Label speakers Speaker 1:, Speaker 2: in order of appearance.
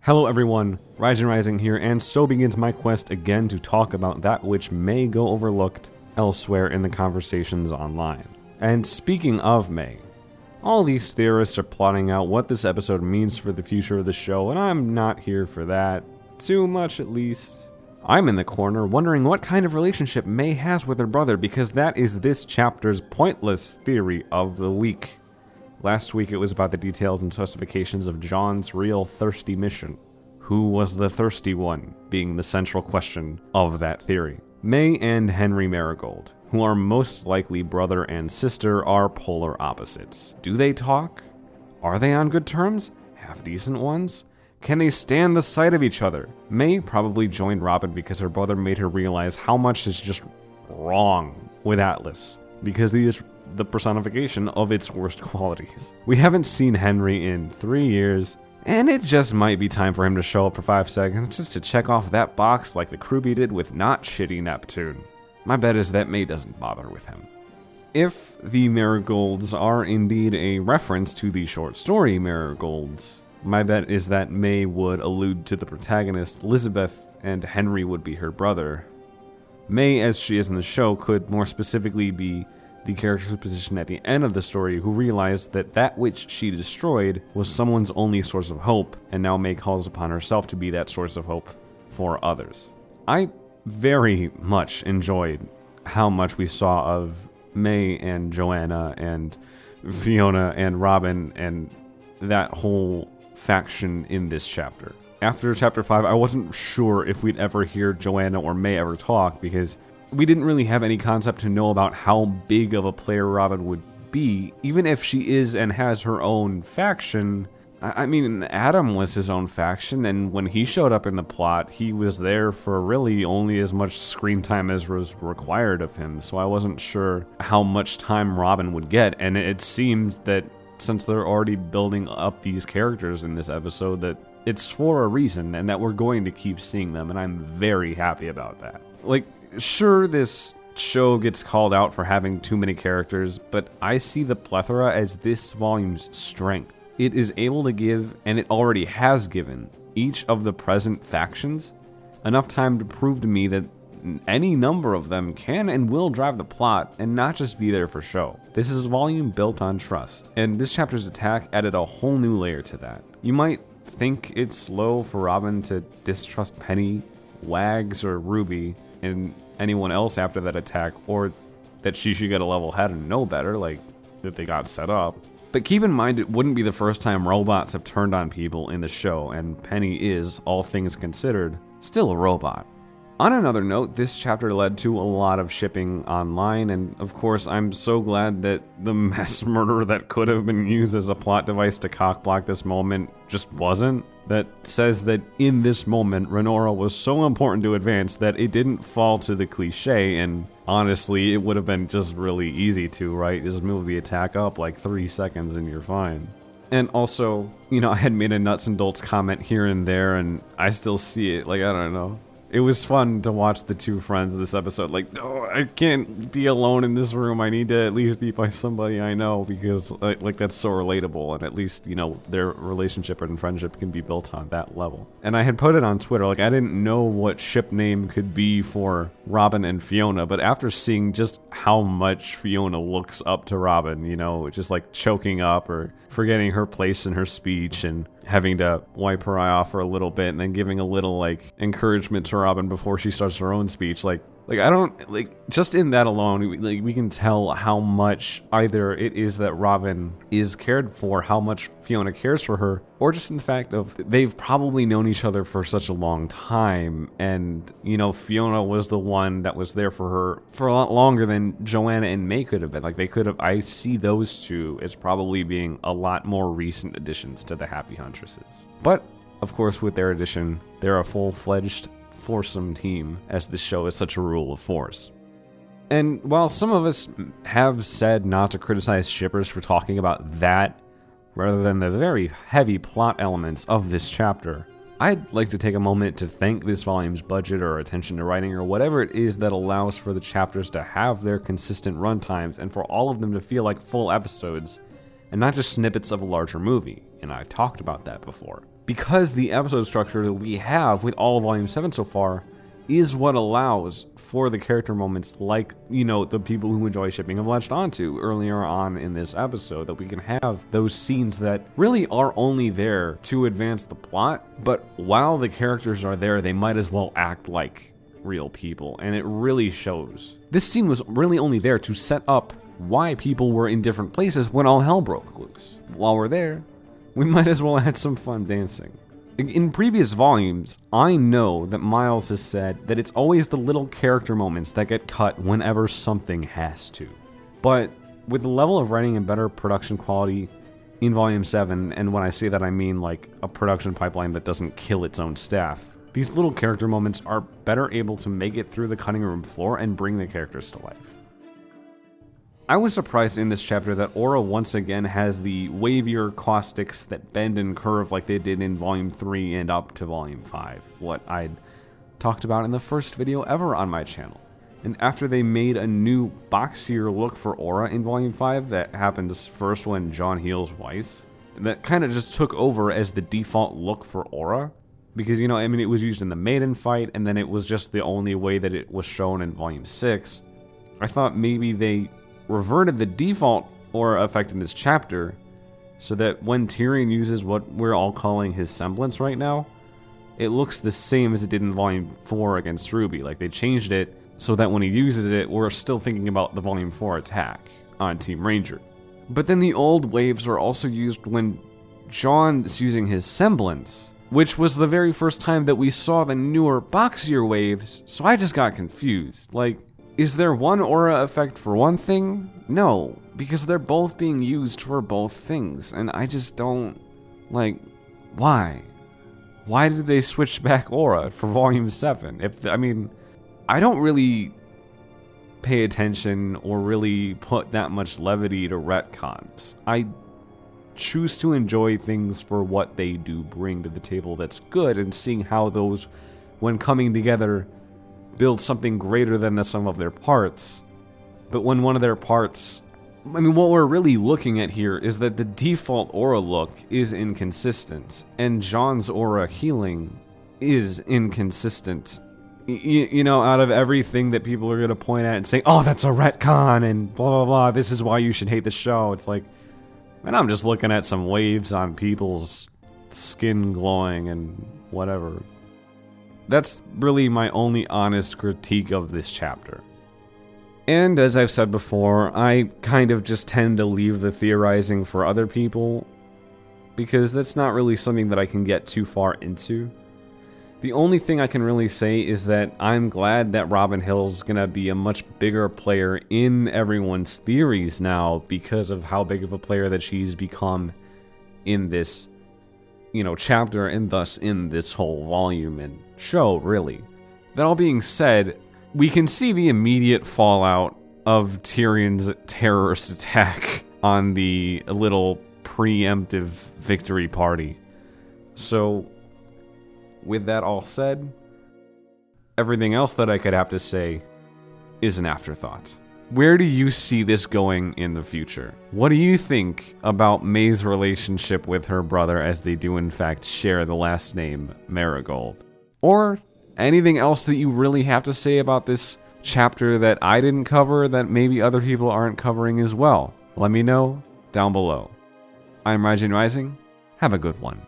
Speaker 1: Hello everyone, Raijin Rising here, and so begins my quest again to talk about that which may go overlooked elsewhere in the conversations online. And speaking of May, all these theorists are plotting out what this episode means for the future of the show, and I'm not here for that. Too much at least. I'm in the corner wondering what kind of relationship May has with her brother, because that is this chapter's pointless theory of the week. Last week it was about the details and specifications of John's real thirsty mission. Who was the thirsty one, being the central question of that theory. May and Henry Marigold, who are most likely brother and sister, are polar opposites. Do they talk? Are they on good terms? Half decent ones? Can they stand the sight of each other? May probably joined Robyn because her brother made her realize how much is just wrong with Atlas, because he is the personification of its worst qualities. We haven't seen Henry in 3 years, and it just might be time for him to show up for 5 seconds just to check off that box like the RWBY did with not shitty Neptune. My bet is that May doesn't bother with him. If the Marigolds are indeed a reference to the short story Marigolds, my bet is that May would allude to the protagonist, Elizabeth, and Henry would be her brother. May, as she is in the show, could more specifically be the character's position at the end of the story who realized that that which she destroyed was someone's only source of hope, and now May calls upon herself to be that source of hope for others. I very much enjoyed how much we saw of May and Joanna and Fiona and Robyn and that whole faction in this chapter. After chapter 5, I wasn't sure if we'd ever hear Joanna or May ever talk, because we didn't really have any concept to know about how big of a player Robyn would be, even if she is and has her own faction. I mean, Adam was his own faction, and when he showed up in the plot, he was there for really only as much screen time as was required of him, so I wasn't sure how much time Robyn would get, and it seems that since they're already building up these characters in this episode, that it's for a reason, and that we're going to keep seeing them, and I'm very happy about that. Like, sure, this show gets called out for having too many characters, but I see the plethora as this volume's strength. It is able to give, and it already has given, each of the present factions enough time to prove to me that any number of them can and will drive the plot and not just be there for show. This is a volume built on trust, and this chapter's attack added a whole new layer to that. You might think it's slow for Robyn to distrust Penny, Wags, or RWBY, and anyone else after that attack, or that she should get a level head and know better, like that they got set up. But keep in mind, it wouldn't be the first time robots have turned on people in the show, and Penny is, all things considered, still a robot. On another note, this chapter led to a lot of shipping online, and of course I'm so glad that the mass murder that could have been used as a plot device to cockblock this moment just wasn't. That says that in this moment, Renora was so important to Advance that it didn't fall to the cliche, and honestly, it would have been just really easy to, right? Just move the attack up like 3 seconds and you're fine. And also, you know, I had made a nuts and bolts comment here and there, and I still see it, like, I don't know. It was fun to watch the two friends of this episode, like, oh, I can't be alone in this room, I need to at least be by somebody I know, because, like, that's so relatable, and at least, you know, their relationship and friendship can be built on that level. And I had put it on Twitter, like, I didn't know what ship name could be for Robyn and Fiona, but after seeing just how much Fiona looks up to Robyn, you know, just, like, choking up or forgetting her place in her speech and having to wipe her eye off for a little bit and then giving a little, like, encouragement to Robyn before she starts her own speech, like I don't, like, just in that alone, we can tell how much either it is that Robyn is cared for, how much Fiona cares for her, or just in the fact of they've probably known each other for such a long time, and, you know, Fiona was the one that was there for her for a lot longer than Joanna and May could have been. Like, they could have, I see those two as probably being a lot more recent additions to the Happy Huntresses. But, of course, with their addition, they're a full-fledged foursome team, as this show is such a rule of force. And while some of us have said not to criticize shippers for talking about that rather than the very heavy plot elements of this chapter, I'd like to take a moment to thank this volume's budget or attention to writing or whatever it is that allows for the chapters to have their consistent runtimes and for all of them to feel like full episodes and not just snippets of a larger movie, and I've talked about that before. because the episode structure that we have with all of Volume 7 so far is what allows for the character moments like, the people who enjoy shipping have latched onto earlier on in this episode, that we can have those scenes that really are only there to advance the plot, but while the characters are there, they might as well act like real people, and it really shows. This scene was really only there to set up why people were in different places when all hell broke loose. While we're there, we might as well add some fun dancing. In previous volumes, I know that Miles has said that it's always the little character moments that get cut whenever something has to. But with the level of writing and better production quality in Volume 7, and when I say that I mean like a production pipeline that doesn't kill its own staff, these little character moments are better able to make it through the cutting room floor and bring the characters to life. I was surprised in this chapter that Aura once again has the wavier caustics that bend and curve like they did in Volume 3 and up to Volume 5, what I'd talked about in the first video ever on my channel. And after they made a new boxier look for Aura in Volume 5, that happens first when John heals Weiss, that kind of just took over as the default look for Aura. Because, it was used in the Maiden fight, and then it was just the only way that it was shown in Volume 6. I thought maybe they reverted the default aura effect in this chapter so that when Tyrion uses what we're all calling his semblance right now, it looks the same as it did in Volume 4 against RWBY. Like, they changed it so that when he uses it, we're still thinking about the Volume 4 attack on Team Ranger. But then the old waves are also used when John's using his semblance, which was the very first time that we saw the newer, boxier waves, so I just got confused. Like, is there one aura effect for one thing? No, because they're both being used for both things, and I just don't, why? Why did they switch back aura for Volume 7? I don't really pay attention or really put that much levity to retcons. I choose to enjoy things for what they do bring to the table that's good, and seeing how those, when coming together, build something greater than the sum of their parts. But when one of their parts... what we're really looking at here is that the default aura look is inconsistent, and John's aura healing is inconsistent. Out of everything that people are going to point at and say, oh, that's a retcon, and blah, blah, blah, this is why you should hate the show. It's like, man, I'm just looking at some waves on people's skin glowing and whatever. That's really my only honest critique of this chapter. And as I've said before, I kind of just tend to leave the theorizing for other people, because that's not really something that I can get too far into. The only thing I can really say is that I'm glad that Robyn Hill's gonna be a much bigger player in everyone's theories now because of how big of a player that she's become in this, chapter, and thus in this whole volume and show, really. That all being said, we can see the immediate fallout of Tyrion's terrorist attack on the little preemptive victory party. So, with that all said, everything else that I could have to say is an afterthought. Where do you see this going in the future? What do you think about May's relationship with her brother, as they do in fact share the last name Marigold? Or anything else that you really have to say about this chapter that I didn't cover that maybe other people aren't covering as well? Let me know down below. I'm Raijin Rising. Have a good one.